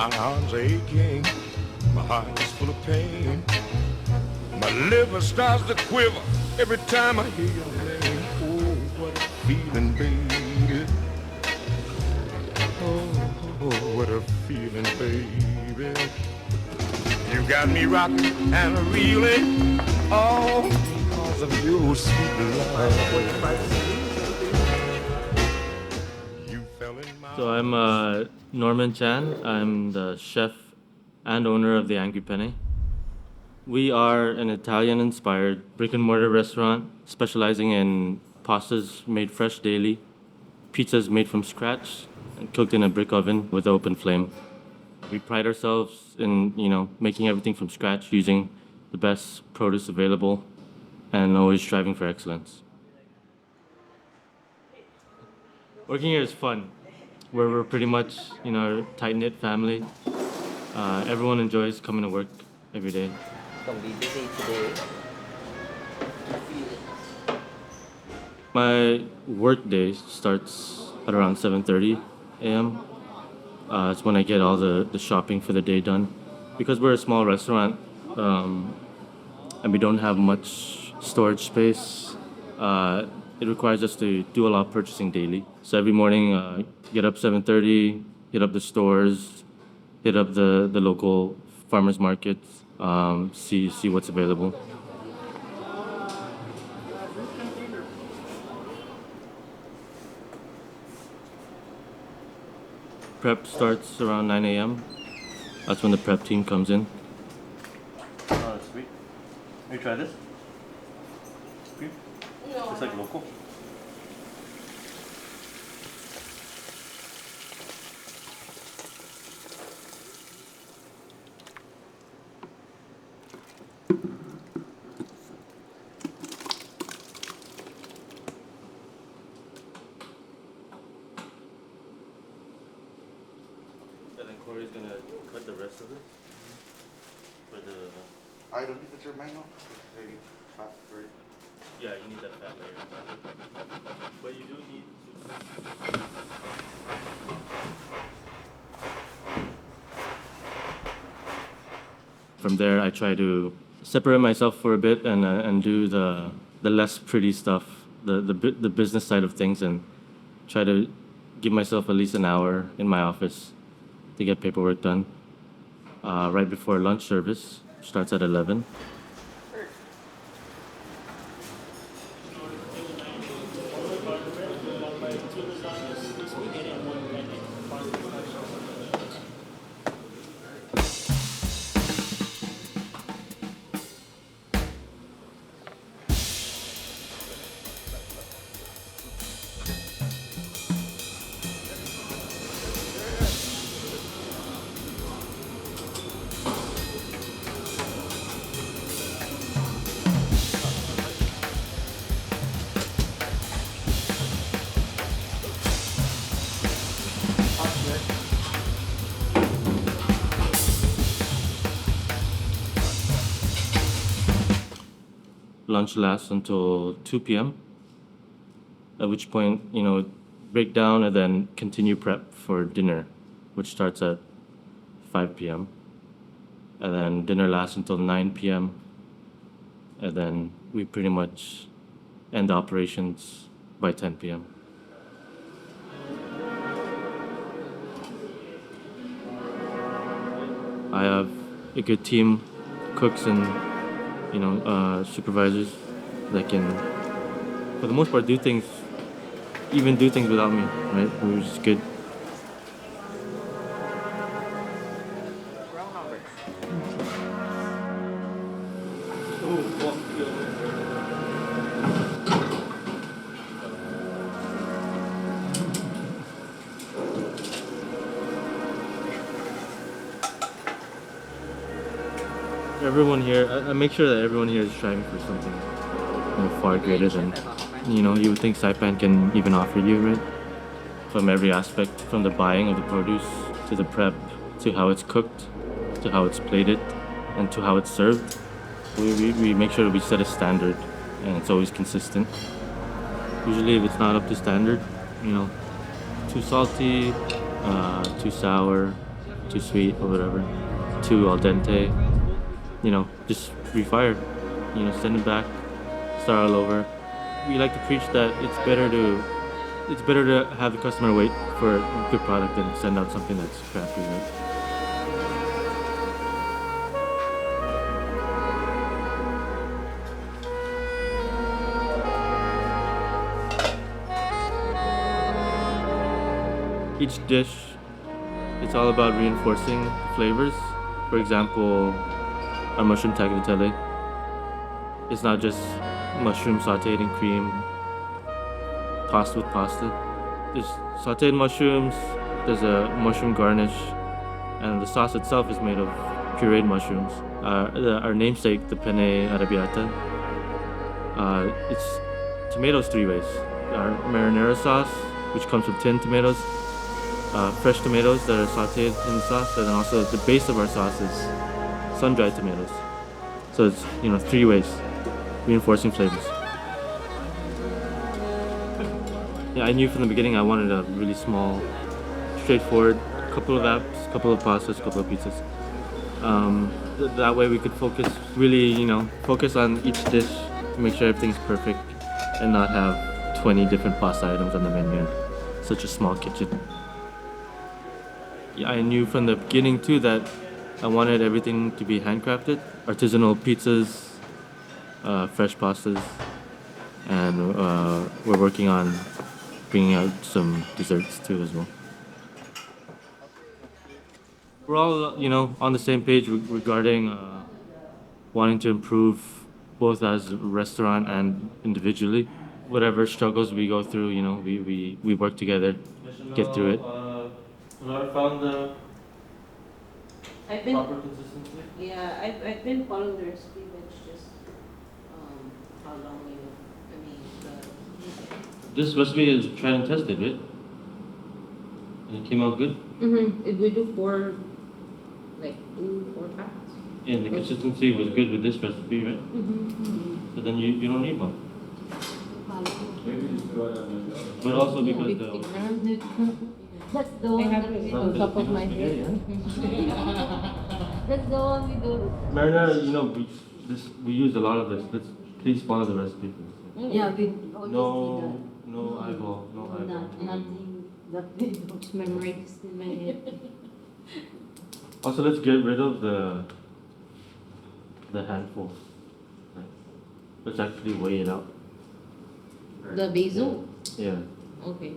My arms are aching, my heart is full of pain. My liver starts to quiver every time I hear your name. Oh, what a feeling, baby. Oh, what a feeling, baby. You got me rocking and reeling, all because of your sweet love. You fell in my So I'm Norman Chan. I'm the chef and owner of the Angry Penne. We are an Italian-inspired brick-and-mortar restaurant specializing in pastas made fresh daily, pizzas made from scratch, and cooked in a brick oven with open flame. We pride ourselves in, making everything from scratch using the best produce available and always striving for excellence. Working here is fun. We're pretty much, a tight-knit family. Everyone enjoys coming to work every day. Gonna be busy today. My work day starts at around 7:30 a.m. It's when I get all the shopping for the day done. Because we're a small restaurant and we don't have much storage space, it requires us to do a lot of purchasing daily. So every morning, get up 7:30, hit up the stores, hit up the local farmers markets, see what's available. Prep starts around 9 a.m. That's when the prep team comes in. Oh, that's sweet. Have you tried this? Cream? No. It's like local. And then Corey's gonna cut the rest of it for the. I don't think that's your mango. Maybe fat for it. Yeah, you need that fat layer. But you do need to. From there, I try to separate myself for a bit and do the less pretty stuff, the business side of things, and try to give myself at least an hour in my office to get paperwork done. Right before lunch service starts at 11. Lunch lasts until 2 p.m. At which point, break down and then continue prep for dinner, which starts at 5 p.m. And then dinner lasts until 9 p.m. And then we pretty much end operations by 10 p.m. I have a good team, cooks and supervisors that can, for the most part, do things without me, right? Which is good. Wrong number. Everyone here, I make sure that everyone here is striving for something far greater than you would think Saipan can even offer you, right? From every aspect, from the buying of the produce to the prep, to how it's cooked, to how it's plated, and to how it's served. We make sure that we set a standard, and it's always consistent. Usually, if it's not up to standard, too salty, too sour, too sweet or whatever, too al dente. Just refire. Send it back, start all over. We like to preach that it's better to have the customer wait for a good product than send out something that's crappy. Right? Each dish, it's all about reinforcing the flavors. For example, our mushroom tagliatelle. It's not just mushroom sauteed in cream, tossed with pasta. There's sauteed mushrooms, there's a mushroom garnish, and the sauce itself is made of pureed mushrooms. Our namesake, the penne arrabbiata, it's tomatoes three ways. Our marinara sauce, which comes with tinned tomatoes, fresh tomatoes that are sauteed in the sauce, and then also the base of our sauce is sun-dried tomatoes. So it's three ways, reinforcing flavors. Yeah, I knew from the beginning I wanted a really small, straightforward, couple of apps, couple of pastas, couple of pizzas. That way we could focus on each dish to make sure everything's perfect and not have 20 different pasta items on the menu in such a small kitchen. Yeah, I knew from the beginning too that I wanted everything to be handcrafted, artisanal pizzas, fresh pastas, and we're working on bringing out some desserts too as well. We're all, on the same page regarding wanting to improve both as a restaurant and individually. Whatever struggles we go through, we work together, get through it. Found the I've been, proper consistency? yeah, I've been following the recipe, but it's just, how long This recipe is tried and tested, right? And it came out good? If we do 4 packs. And the consistency was good with this recipe, right? So then you don't need one. But also because That's the one that we do. On top of my head. That's the one we do. Marinara, we use a lot of this. Please follow the recipe. Yeah, we always No eyeball, do no that. eyeball. Nothing that we do. It's memorized in my head. Also, let's get rid of the handful. Right. Let's actually weigh it out. The basil? Yeah. Okay.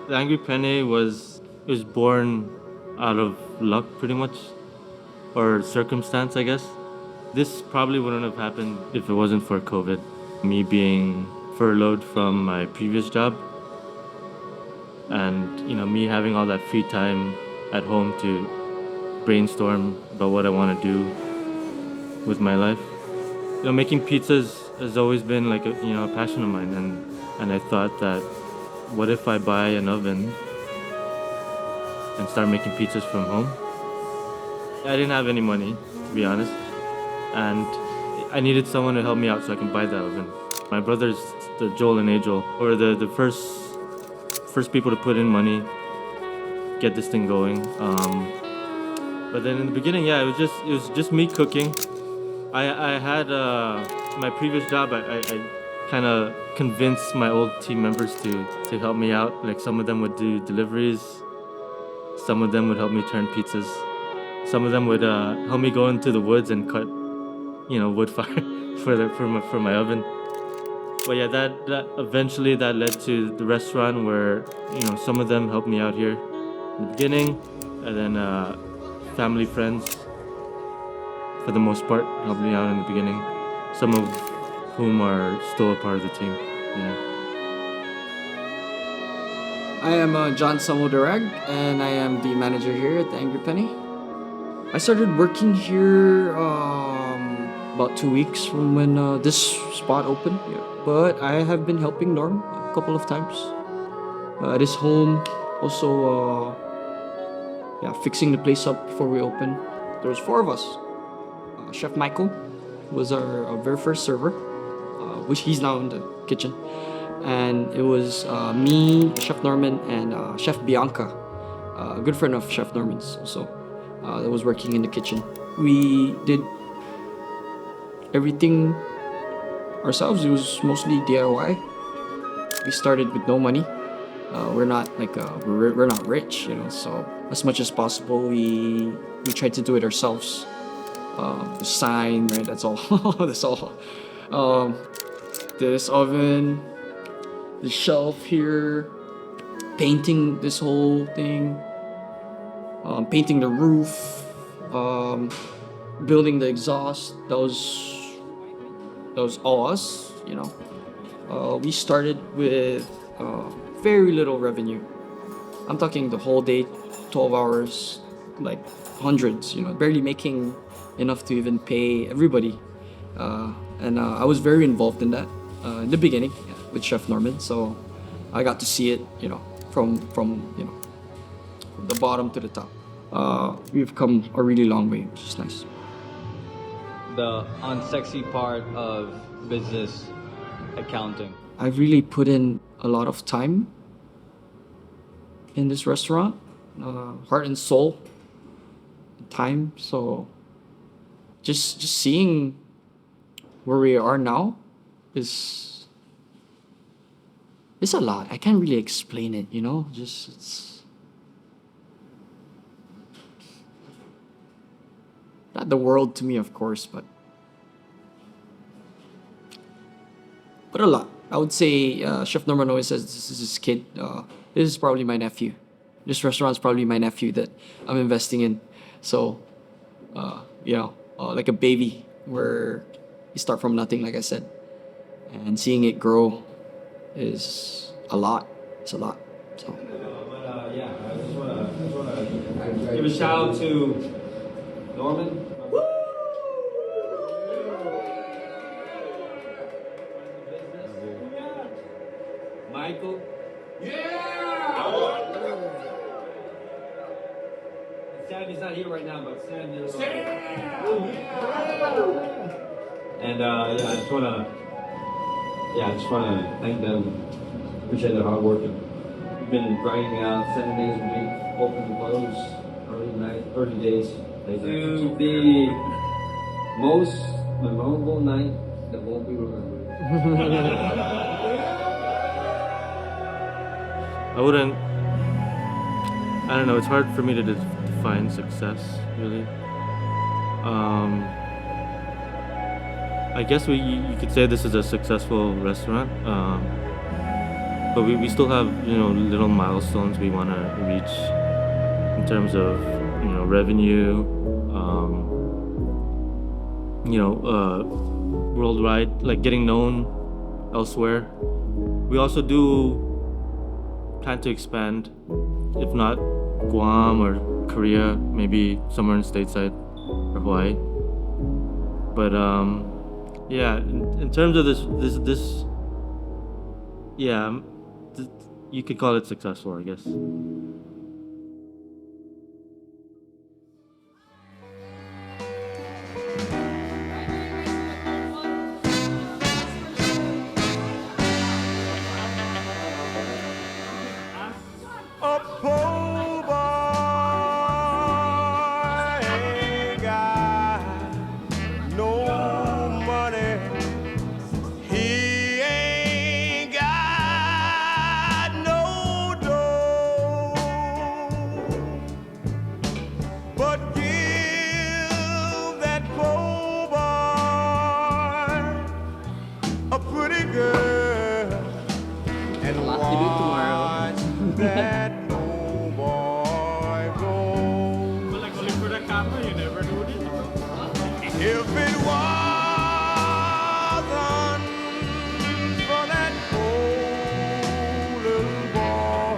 The Angry Penne was born out of luck, pretty much, or circumstance, I guess. This probably wouldn't have happened if it wasn't for COVID. Me being furloughed from my previous job, and me having all that free time at home to brainstorm about what I want to do with my life. Making pizzas has always been like a passion of mine, and I thought that, what if I buy an oven and start making pizzas from home? I didn't have any money, to be honest, and I needed someone to help me out so I can buy that oven. My brothers, the Joel and Angel, were the first people to put in money, get this thing going. But then in the beginning, it was just me cooking. I had my previous job. I kind of convinced my old team members to help me out. Like, some of them would do deliveries, some of them would help me turn pizzas, some of them would help me go into the woods and cut, wood fire for my oven. But yeah, that eventually that led to the restaurant, where some of them helped me out here in the beginning, and then family, friends, for the most part, helped me out in the beginning. Some of whom are still a part of the team. Yeah. I am John Samodarag, and I am the manager here at the Angry Penne. I started working here about 2 weeks from when this spot opened. Yeah. But I have been helping Norm a couple of times at his home. Also, fixing the place up before we open. There was 4 of us. Chef Michael, was our very first server, which he's now in the kitchen. And it was me, Chef Norman, and Chef Bianca, a good friend of Chef Norman's also, that was working in the kitchen. We did everything ourselves. It was mostly DIY. We started with no money. We're not like we're not rich, you know. So as much as possible, we tried to do it ourselves. The sign, right? That's all. That's all. This oven, the shelf here, painting this whole thing, painting the roof, building the exhaust. That was all us, you know. We started with very little revenue. I'm talking the whole day, 12 hours, like hundreds, you know, barely making enough to even pay everybody. And I was very involved in that in the beginning with Chef Norman. So I got to see it, you know, from you know, from the bottom to the top. We've come a really long way, which is nice. The unsexy part of business accounting. I've really put in a lot of time in this restaurant, heart and soul, time. So just seeing where we are now is a lot. I can't really explain it, you know. Just it's not the world to me, of course, but a lot. I would say Chef Norman always says this is his kid. This is probably my nephew. This restaurant's probably my nephew that I'm investing in. So, you know, like a baby where you start from nothing, like I said, and seeing it grow is a lot. It's a lot. So. Yeah, I just wanna give a shout out to Norman. Michael. Sammy's not here right now, but Sam is. And I just wanna thank them. Appreciate their hard work. We've been grinding out 7 days a week, open and close, early days. To the most memorable night that won't be remembered. I don't know, it's hard for me to define success, really. I guess you could say this is a successful restaurant, but we still have, you know, little milestones we want to reach in terms of, you know, revenue, you know, worldwide, like getting known elsewhere. We also do plan to expand, if not Guam or Korea, maybe somewhere in stateside or Hawaii. But yeah, in terms of this, yeah, you could call it successful, I guess. A poor boy ain't got no money. He ain't got no dough. But give that poor boy a pretty girl and watch that old boy go. But like only for the camera, you never do this. If it wasn't for that old little boy,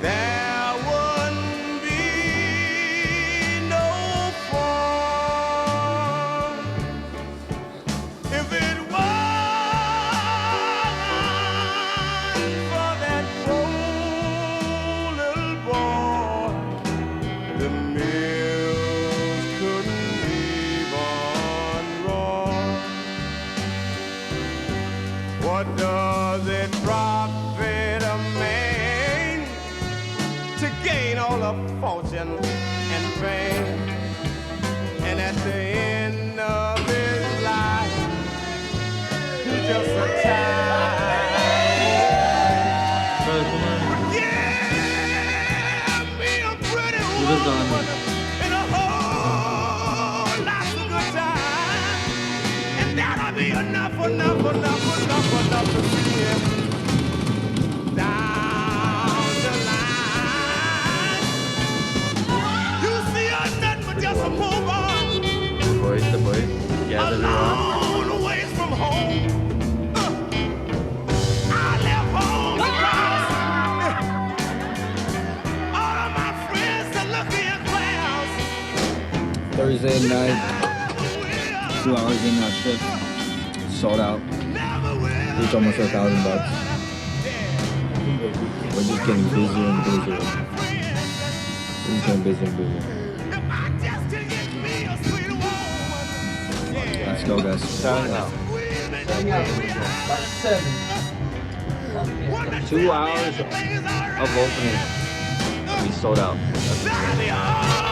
there wouldn't be no fun. If it wasn't for that old What does it profit a man to gain all the fortune and fame, and at the end of his life, he's just a child? Yeah, be a pretty woman and a whole lot of good time, and that'll be enough to see him down the line. You see us nothing but just a poor boy, The boys gathered around. alone away from home. I left home because all of my friends are looking at clowns. Thursday night, 2 hours in our shift, sold out. It's almost $1,000. We're just getting busier and busier. We're just getting busier and busier. Let's go, guys. Selling out. 2 hours of opening. We sold out. That's